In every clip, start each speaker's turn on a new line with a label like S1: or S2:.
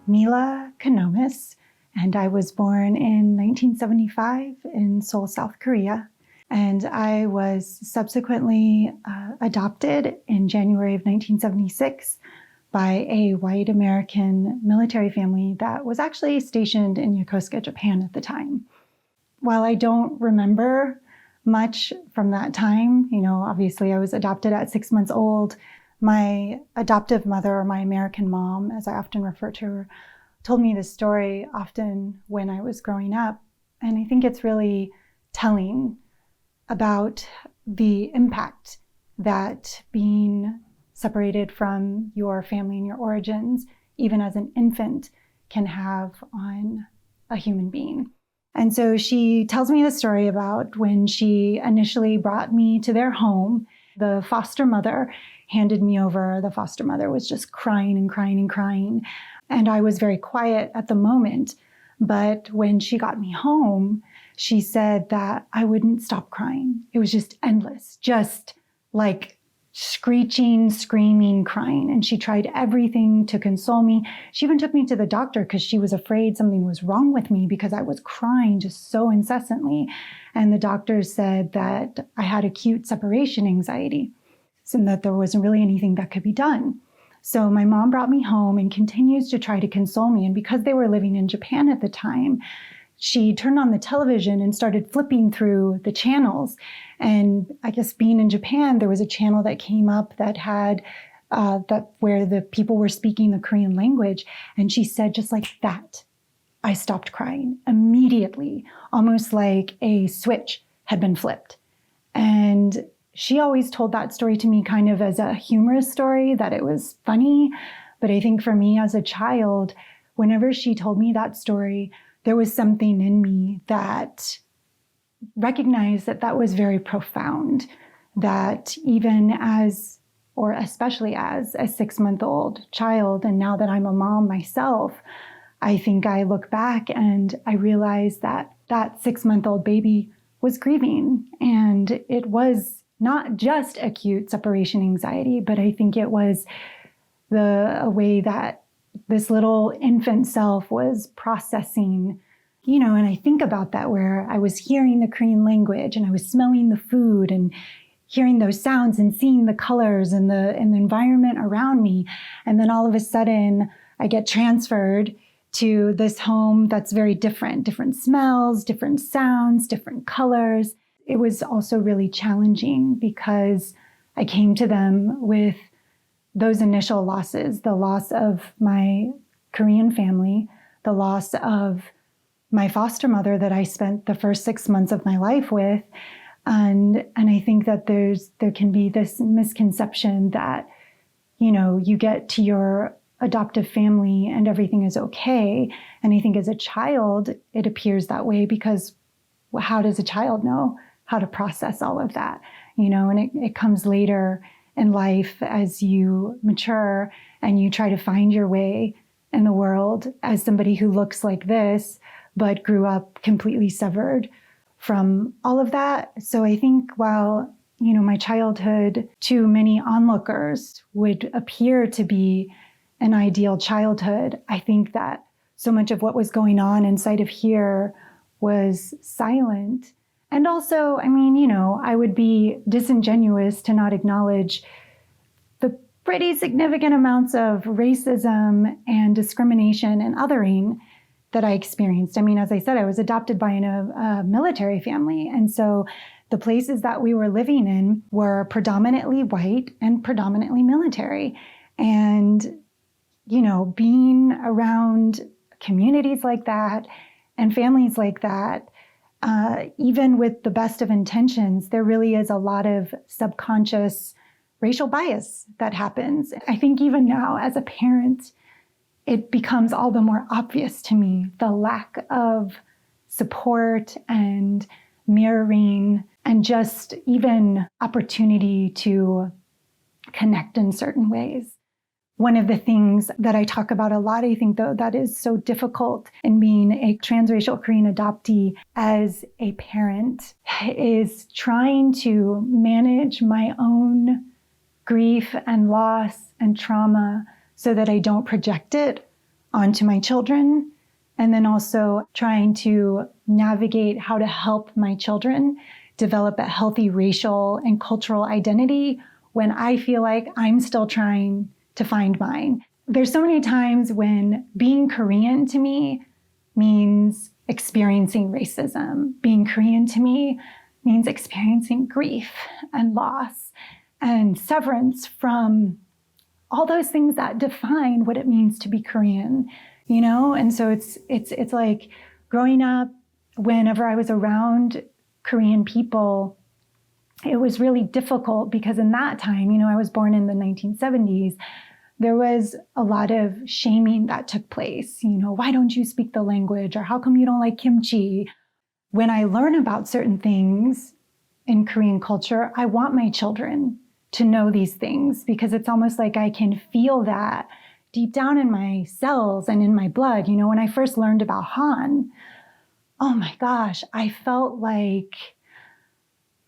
S1: Mila Kanomis, and I was born in 1975 in Seoul, South Korea. And I was subsequently adopted in January of 1976 by a white American military family that was actually stationed in Yokosuka, Japan at the time. While I don't remember much from that time, obviously I was adopted at 6 months old. My adoptive mother, or my American mom, as I often refer to her, told me this story often when I was growing up. And I think it's really telling about the impact that being separated from your family and your origins, even as an infant, can have on a human being. And so she tells me the story about when she initially brought me to their home. The foster mother handed me over. The foster mother was just crying and crying and crying. And I was very quiet at the moment. But when she got me home, she said that I wouldn't stop crying. It was just endless, just like screeching, screaming, crying. And she tried everything to console me. She even took me to the doctor because she was afraid something was wrong with me because I was crying just so incessantly. And the doctor said that I had acute separation anxiety, and that there wasn't really anything that could be done. So my mom brought me home and continues to try to console me. And because they were living in Japan at the time, she turned on the television and started flipping through the channels. And I guess being in Japan, there was a channel that came up that had where the people were speaking the Korean language. And she said, just like that, I stopped crying immediately, almost like a switch had been flipped. And she always told that story to me kind of as a humorous story, that it was funny. But I think for me as a child, whenever she told me that story, there was something in me that recognized that that was very profound, that even as, or especially as a 6-month-old child, and now that I'm a mom myself, I think I look back and I realize that that 6-month-old baby was grieving. And it was not just acute separation anxiety, but I think it was a way that this little infant self was processing, and I think about that where I was hearing the Korean language and I was smelling the food and hearing those sounds and seeing the colors and the environment around me. And then all of a sudden I get transferred to this home that's very different smells, different sounds, different colors. It was also really challenging because I came to them with those initial losses, the loss of my Korean family, the loss of my foster mother that I spent the first 6 months of my life with. And I think that there can be this misconception that, you get to your adoptive family and everything is okay. And I think as a child, it appears that way because how does a child know how to process all of that? And it comes later in life as you mature and you try to find your way in the world as somebody who looks like this, but grew up completely severed from all of that. So I think while, my childhood to many onlookers would appear to be an ideal childhood, I think that so much of what was going on inside of here was silent. And also, I would be disingenuous to not acknowledge the pretty significant amounts of racism and discrimination and othering that I experienced. As I said, I was adopted by a military family. And so the places that we were living in were predominantly white and predominantly military. And, being around communities like that and families like that, even with the best of intentions, there really is a lot of subconscious racial bias that happens. I think even now as a parent, it becomes all the more obvious to me, the lack of support and mirroring and just even opportunity to connect in certain ways. One of the things that I talk about a lot, I think, though, that is so difficult in being a transracial Korean adoptee as a parent is trying to manage my own grief and loss and trauma so that I don't project it onto my children, and then also trying to navigate how to help my children develop a healthy racial and cultural identity when I feel like I'm still trying to find mine. There's so many times when being Korean to me means experiencing racism. Being Korean to me means experiencing grief and loss and severance from all those things that define what it means to be Korean, you know? And so it's like growing up, whenever I was around Korean people, it was really difficult because in that time, you know, I was born in the 1970s. There was a lot of shaming that took place. You know, why don't you speak the language? Or how come you don't like kimchi? When I learn about certain things in Korean culture, I want my children to know these things because it's almost like I can feel that deep down in my cells and in my blood. You know, when I first learned about Han, oh my gosh, I felt like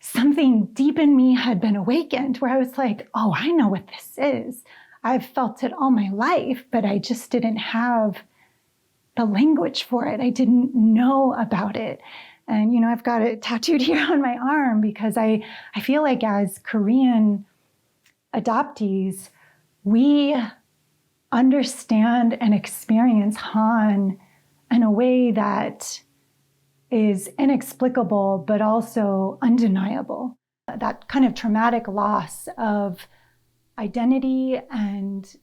S1: something deep in me had been awakened where I was like, oh, I know what this is. I've felt it all my life, but I just didn't have the language for it. I didn't know about it. And, you know, I've got it tattooed here on my arm because I feel like as Korean adoptees, we understand and experience Han in a way that is inexplicable, but also undeniable. That kind of traumatic loss of identity and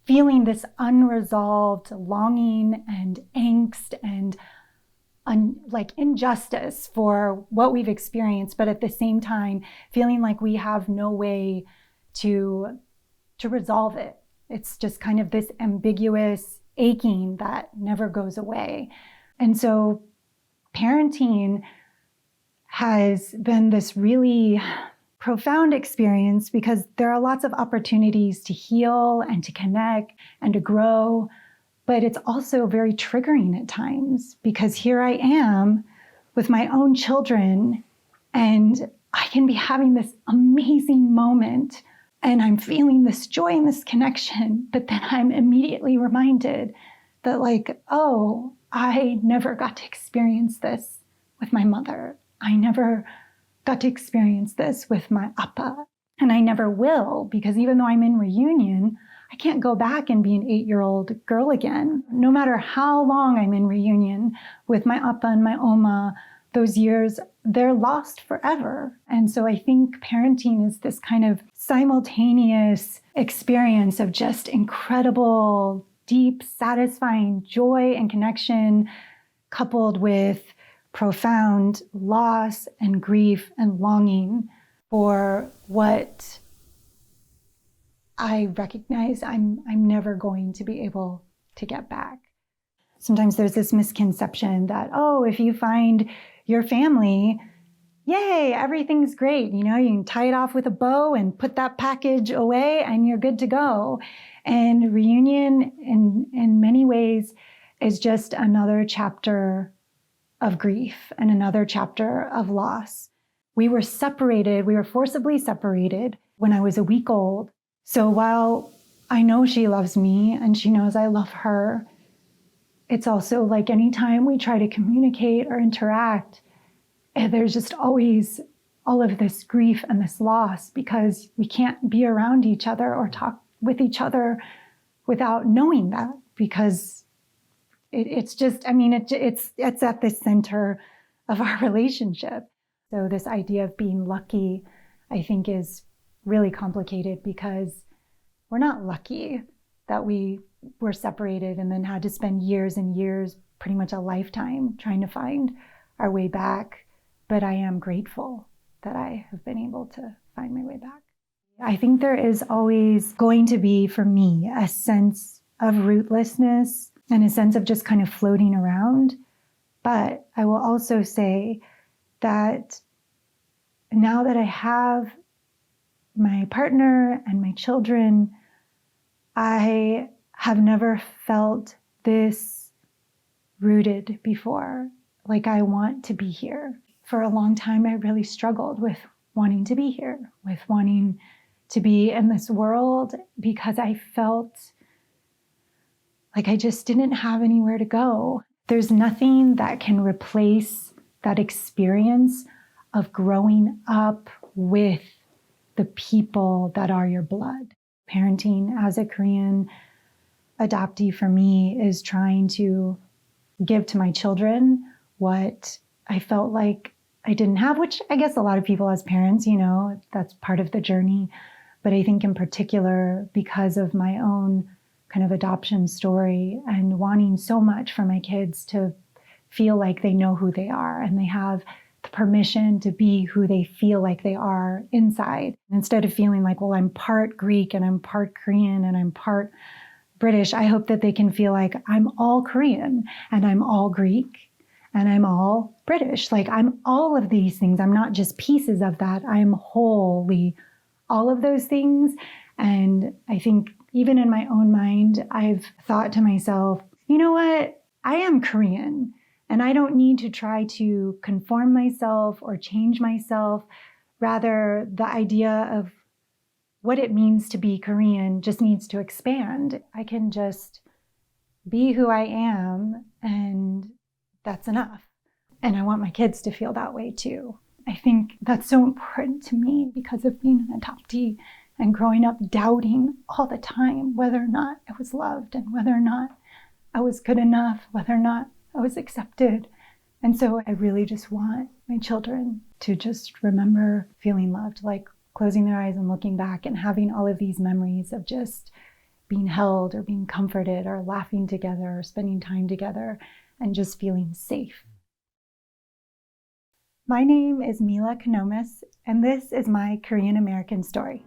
S1: feeling this unresolved longing and angst and like injustice for what we've experienced, but at the same time, feeling like we have no way to resolve it. It's just kind of this ambiguous aching that never goes away. And so parenting has been this really profound experience because there are lots of opportunities to heal and to connect and to grow, but it's also very triggering at times because here I am with my own children and I can be having this amazing moment and I'm feeling this joy and this connection, but then I'm immediately reminded that like, oh, I never got to experience this with my mother. I never got to experience this with my appa. And I never will, because even though I'm in reunion, I can't go back and be an 8-year-old girl again. No matter how long I'm in reunion with my appa and my oma, those years, they're lost forever. And so I think parenting is this kind of simultaneous experience of just incredible, deep, satisfying joy and connection, coupled with profound loss and grief and longing for what I recognize I'm never going to be able to get back. Sometimes there's this misconception that, oh, if you find your family, yay, everything's great. You know, you can tie it off with a bow and put that package away and you're good to go. And reunion in many ways is just another chapter of grief and another chapter of loss. We were forcibly separated when I was a week old. So while I know she loves me and she knows I love her, it's also like anytime we try to communicate or interact, there's just always all of this grief and this loss because we can't be around each other or talk with each other without knowing that, because it's just, I mean, it's at the center of our relationship. So this idea of being lucky, I think, is really complicated because we're not lucky that we were separated and then had to spend years and years, pretty much a lifetime, trying to find our way back. But I am grateful that I have been able to find my way back. I think there is always going to be, for me, a sense of rootlessness and a sense of just kind of floating around. But I will also say that now that I have my partner and my children, I have never felt this rooted before. Like I want to be here. For a long time, I really struggled with wanting to be here, with wanting to be in this world, because I felt like I just didn't have anywhere to go. There's nothing that can replace that experience of growing up with the people that are your blood. Parenting as a Korean adoptee for me is trying to give to my children what I felt like I didn't have, which I guess a lot of people as parents, that's part of the journey. But I think in particular, because of my own kind of adoption story and wanting so much for my kids to feel like they know who they are and they have the permission to be who they feel like they are inside. Instead of feeling like, well, I'm part Greek and I'm part Korean and I'm part British, I hope that they can feel like I'm all Korean and I'm all Greek and I'm all British. Like I'm all of these things. I'm not just pieces of that. I'm wholly all of those things. And I think even in my own mind, I've thought to myself, you know what? I am Korean and I don't need to try to conform myself or change myself. Rather, the idea of what it means to be Korean just needs to expand. I can just be who I am, and that's enough. And I want my kids to feel that way too. I think that's so important to me because of being an adoptee and growing up doubting all the time whether or not I was loved and whether or not I was good enough, whether or not I was accepted. And so I really just want my children to just remember feeling loved, like closing their eyes and looking back and having all of these memories of just being held or being comforted or laughing together or spending time together and just feeling safe. My name is Mila Konomis, and this is my Korean American story.